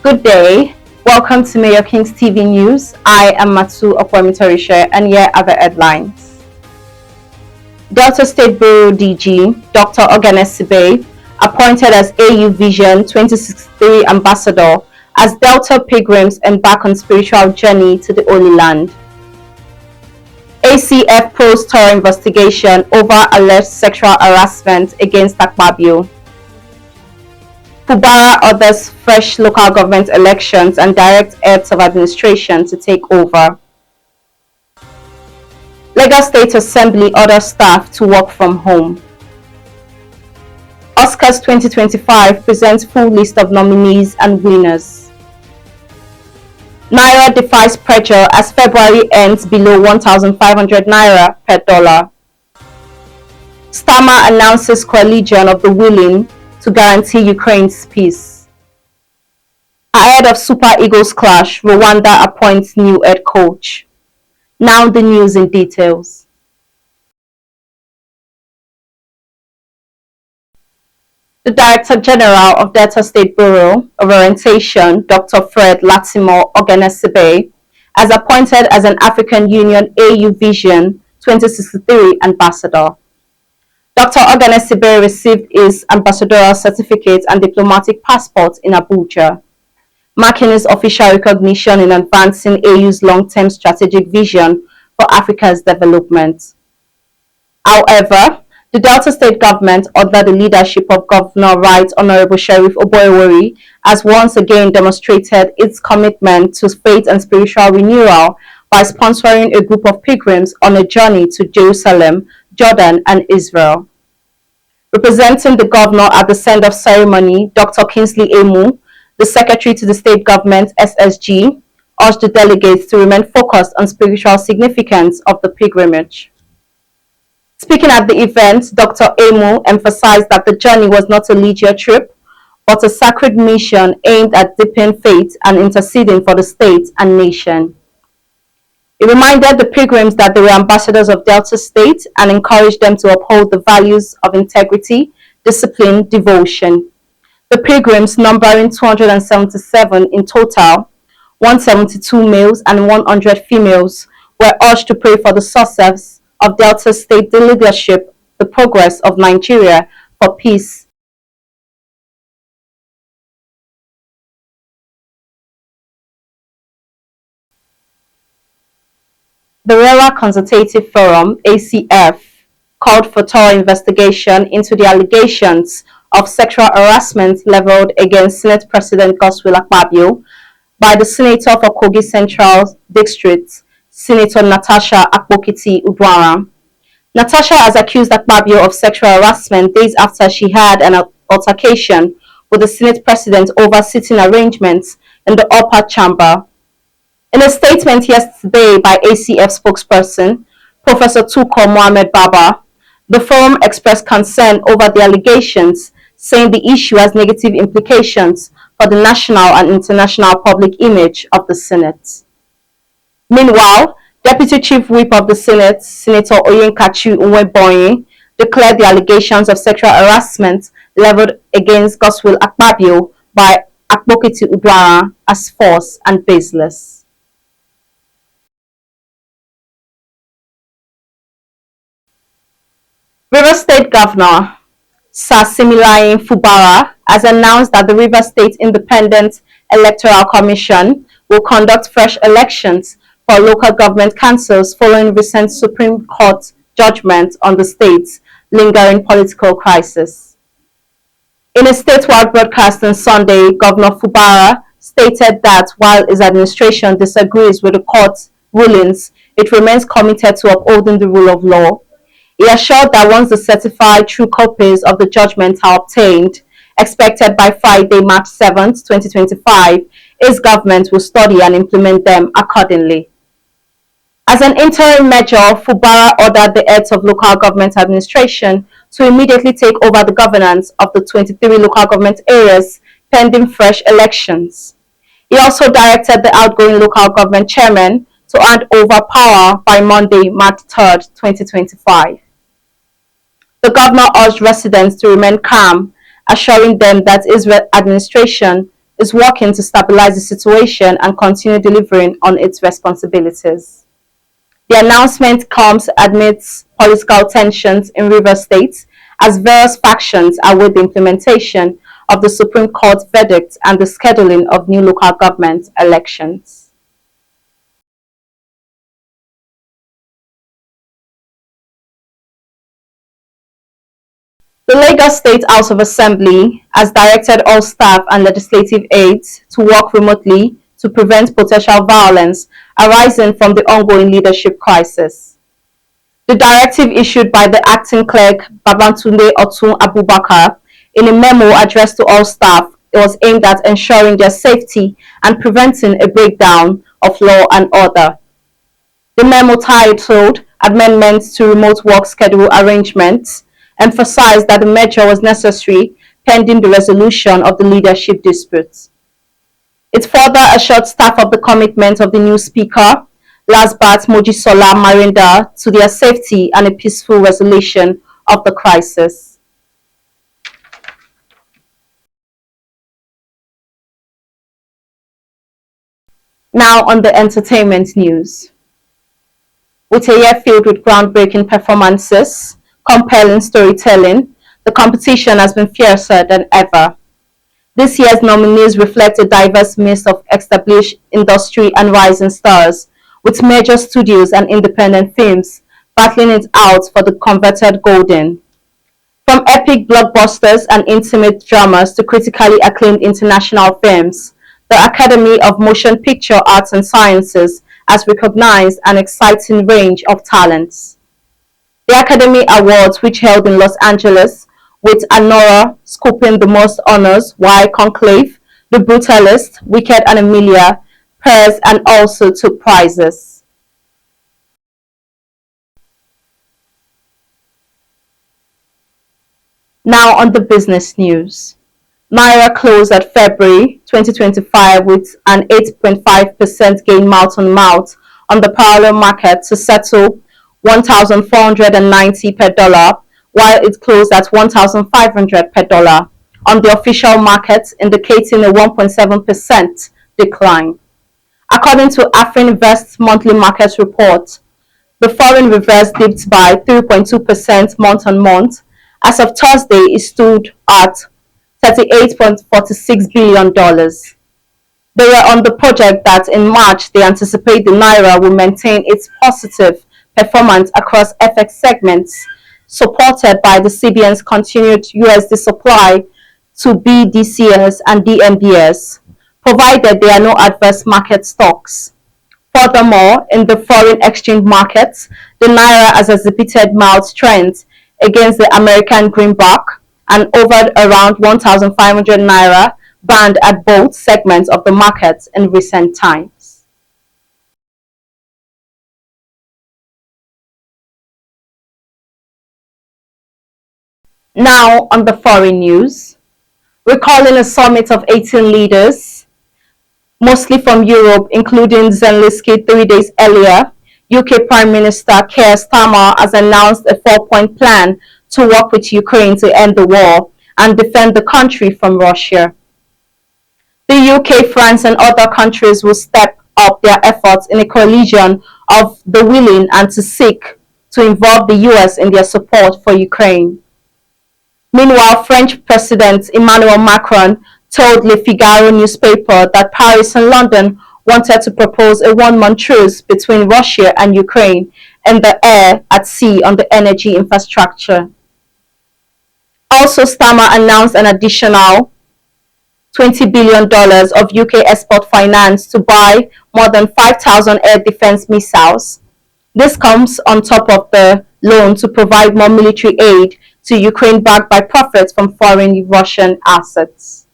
Good day. Welcome to Mayor King's TV News. I am Matsu Okwemitorishe, and here are the headlines. Delta State Bureau DG, Dr. Oghenesivbe, appointed as AU Vision 2063 Ambassador as Delta pilgrims embark on spiritual journey to the Holy Land. ACF pros thorough investigation over alleged sexual harassment against Akpabio. Fubara orders fresh local government elections and directs heads of administration to take over. Lagos State Assembly orders staff to work from home. Oscars 2025 presents full list of nominees and winners. Naira defies pressure as February ends below 1,500 Naira per dollar. Starmer announces coalition of the willing to guarantee Ukraine's peace. Ahead of Super Eagles clash, Rwanda appoints new head coach. Now the news in details. The Director General of Delta State Bureau of Orientation, Dr. Fred Latimore Oghenesivbe, has appointed as an African Union AU Vision 2063 ambassador. Dr. Oghenesivbe received his ambassadorial certificate and diplomatic passport in Abuja, marking his official recognition in advancing AU's long-term strategic vision for Africa's development. However, the Delta State government, under the leadership of Governor Right Honorable Sheriff Oboiwori, has once again demonstrated its commitment to faith and spiritual renewal by sponsoring a group of pilgrims on a journey to Jerusalem, Jordan, and Israel. Representing the governor at the send-off ceremony, Dr. Kingsley Emu, the secretary to the state government SSG, urged the delegates to remain focused on spiritual significance of the pilgrimage. Speaking at the event, Dr. Emu emphasized that the journey was not a leisure trip, but a sacred mission aimed at deepening faith and interceding for the state and nation. He reminded the pilgrims that they were ambassadors of Delta State and encouraged them to uphold the values of integrity, discipline, devotion. The pilgrims, numbering 277 in total, 172 males and 100 females, were urged to pray for the success of Delta State leadership, the progress of Nigeria, for peace. The Arewa Consultative Forum, ACF, called for thorough investigation into the allegations of sexual harassment leveled against Senate President Godswill Akpabio by the Senator for Kogi Central District, Senator Natasha Akpoti-Uduaghan. Natasha has accused Akpabio of sexual harassment days after she had an altercation with the Senate President over sitting arrangements in the upper chamber. In a statement yesterday by ACF spokesperson, Professor Tuko Mohammed Baba, the forum expressed concern over the allegations, saying the issue has negative implications for the national and international public image of the Senate. Meanwhile, Deputy Chief Whip of the Senate, Senator Oyinkachi Unweboyin, declared the allegations of sexual harassment leveled against Godswill Akpabio by Akpoti-Uduaghan as false and baseless. Rivers State Governor Sir Similayin Fubara has announced that the Rivers State Independent Electoral Commission will conduct fresh elections for local government councils following recent Supreme Court judgment on the state's lingering political crisis. In a statewide broadcast on Sunday, Governor Fubara stated that while his administration disagrees with the court's rulings, it remains committed to upholding the rule of law. He assured that once the certified true copies of the judgment are obtained, expected by Friday, March 7, 2025, his government will study and implement them accordingly. As an interim measure, Fubara ordered the heads of local government administration to immediately take over the governance of the 23 local government areas pending fresh elections. He also directed the outgoing local government chairman to hand over power by Monday, March 3, 2025. The governor urged residents to remain calm, assuring them that his administration is working to stabilize the situation and continue delivering on its responsibilities. The announcement comes amidst political tensions in Rivers State as various factions await the implementation of the Supreme Court verdict and the scheduling of new local government elections. The Lagos State House of Assembly has directed all staff and legislative aides to work remotely to prevent potential violence arising from the ongoing leadership crisis. The directive issued by the acting clerk Babatunde Otun Abubakar in a memo addressed to all staff was aimed at ensuring their safety and preventing a breakdown of law and order. The memo titled Amendments to Remote Work Schedule Arrangements emphasized that the measure was necessary pending the resolution of the leadership disputes. It further assured staff of the commitment of the new speaker, Lasbat Mojisola Marinda, to their safety and a peaceful resolution of the crisis. Now on the entertainment news. With a year filled with groundbreaking performances, compelling storytelling, the competition has been fiercer than ever. This year's nominees reflect a diverse mix of established industry and rising stars, with major studios and independent films battling it out for the coveted Golden. From epic blockbusters and intimate dramas to critically acclaimed international films, the Academy of Motion Picture Arts and Sciences has recognized an exciting range of talents. The Academy Awards, which held in Los Angeles, with Anora scooping the most honors, while Conclave, The Brutalist, Wicked and Emilia, Pairs and also took prizes. Now on the business news. Naira closed at February 2025 with an 8.5% gain mouth-on-mouth on the parallel market to settle 1,490 per dollar, while it closed at 1,500 per dollar on the official market, indicating a 1.7% decline. According to Afrinvest's monthly market report, the foreign reserves dipped by 3.2% month-on-month. As of Thursday, it stood at $38.46 billion. They were on the project that in March they anticipate the Naira will maintain its positive performance across FX segments, supported by the CBN's continued USD supply to BDCs and DMBS, provided there are no adverse market shocks. Furthermore, in the foreign exchange markets, the Naira has exhibited mild strength against the American greenback and hovered around 1,500 Naira band at both segments of the market in recent times. Now on the foreign news. Recalling a summit of 18 leaders, mostly from Europe, including Zelensky 3 days earlier, UK Prime Minister Keir Starmer has announced a 4-point plan to work with Ukraine to end the war and defend the country from Russia. The UK, France and other countries will step up their efforts in a coalition of the willing and to seek to involve the US in their support for Ukraine. Meanwhile, French President Emmanuel Macron told Le Figaro newspaper that Paris and London wanted to propose a one-month truce between Russia and Ukraine in the air, at sea, on the energy infrastructure. Also, Starmer announced an additional $20 billion of UK export finance to buy more than 5,000 air defense missiles. This comes on top of the loan to provide more military aid to Ukraine backed by profits from foreign Russian assets.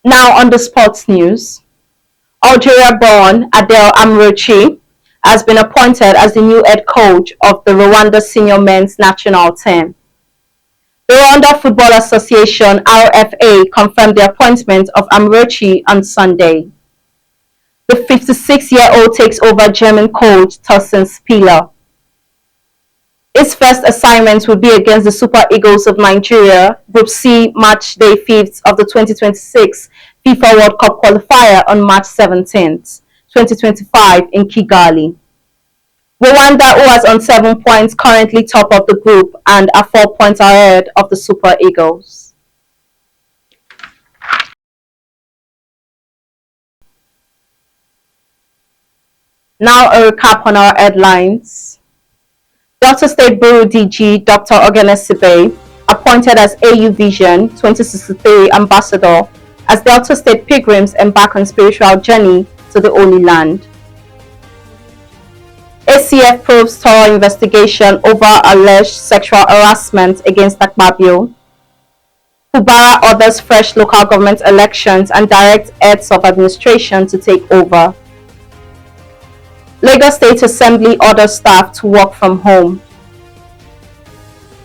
Now on the sports news. Algeria-born Adel Amrouchi has been appointed as the new head coach of the Rwanda senior men's national team. The Rwanda Football Association (RFA) confirmed the appointment of Amrouchi on Sunday. The 56-year-old takes over German coach Thorsten Spieler. Its first assignment will be against the Super Eagles of Nigeria, Group C, Match Day 5th of the 2026 FIFA World Cup qualifier on March 17th, 2025 in Kigali. Rwanda, who has on 7 points, currently top of the group and are 4 points ahead of the Super Eagles. Now a recap on our headlines. Delta State Bureau DG Dr. Oghenesivbe, appointed as AU Vision 2063 Ambassador, as Delta State pilgrims embark on spiritual journey to the Holy Land. ACF probes thorough investigation over alleged sexual harassment against Akpabio. Fubara orders fresh local government elections and directs heads of administration to take over. Lagos State Assembly orders staff to work from home.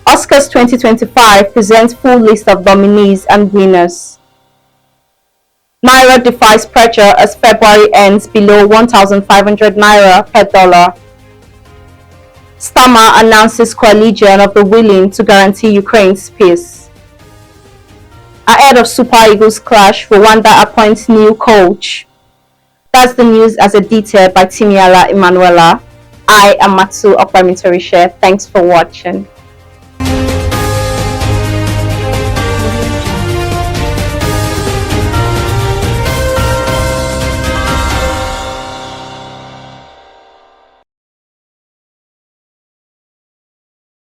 Oscars 2025 presents full list of nominees and winners. Naira defies pressure as February ends below 1,500 Naira per dollar. Starmer announces coalition of the willing to guarantee Ukraine's peace. Ahead of Super Eagles clash, Rwanda appoints new coach. That's the news as a detail by Timiala Emanuela. I am Matsu Okpamitorishe. Thanks for watching.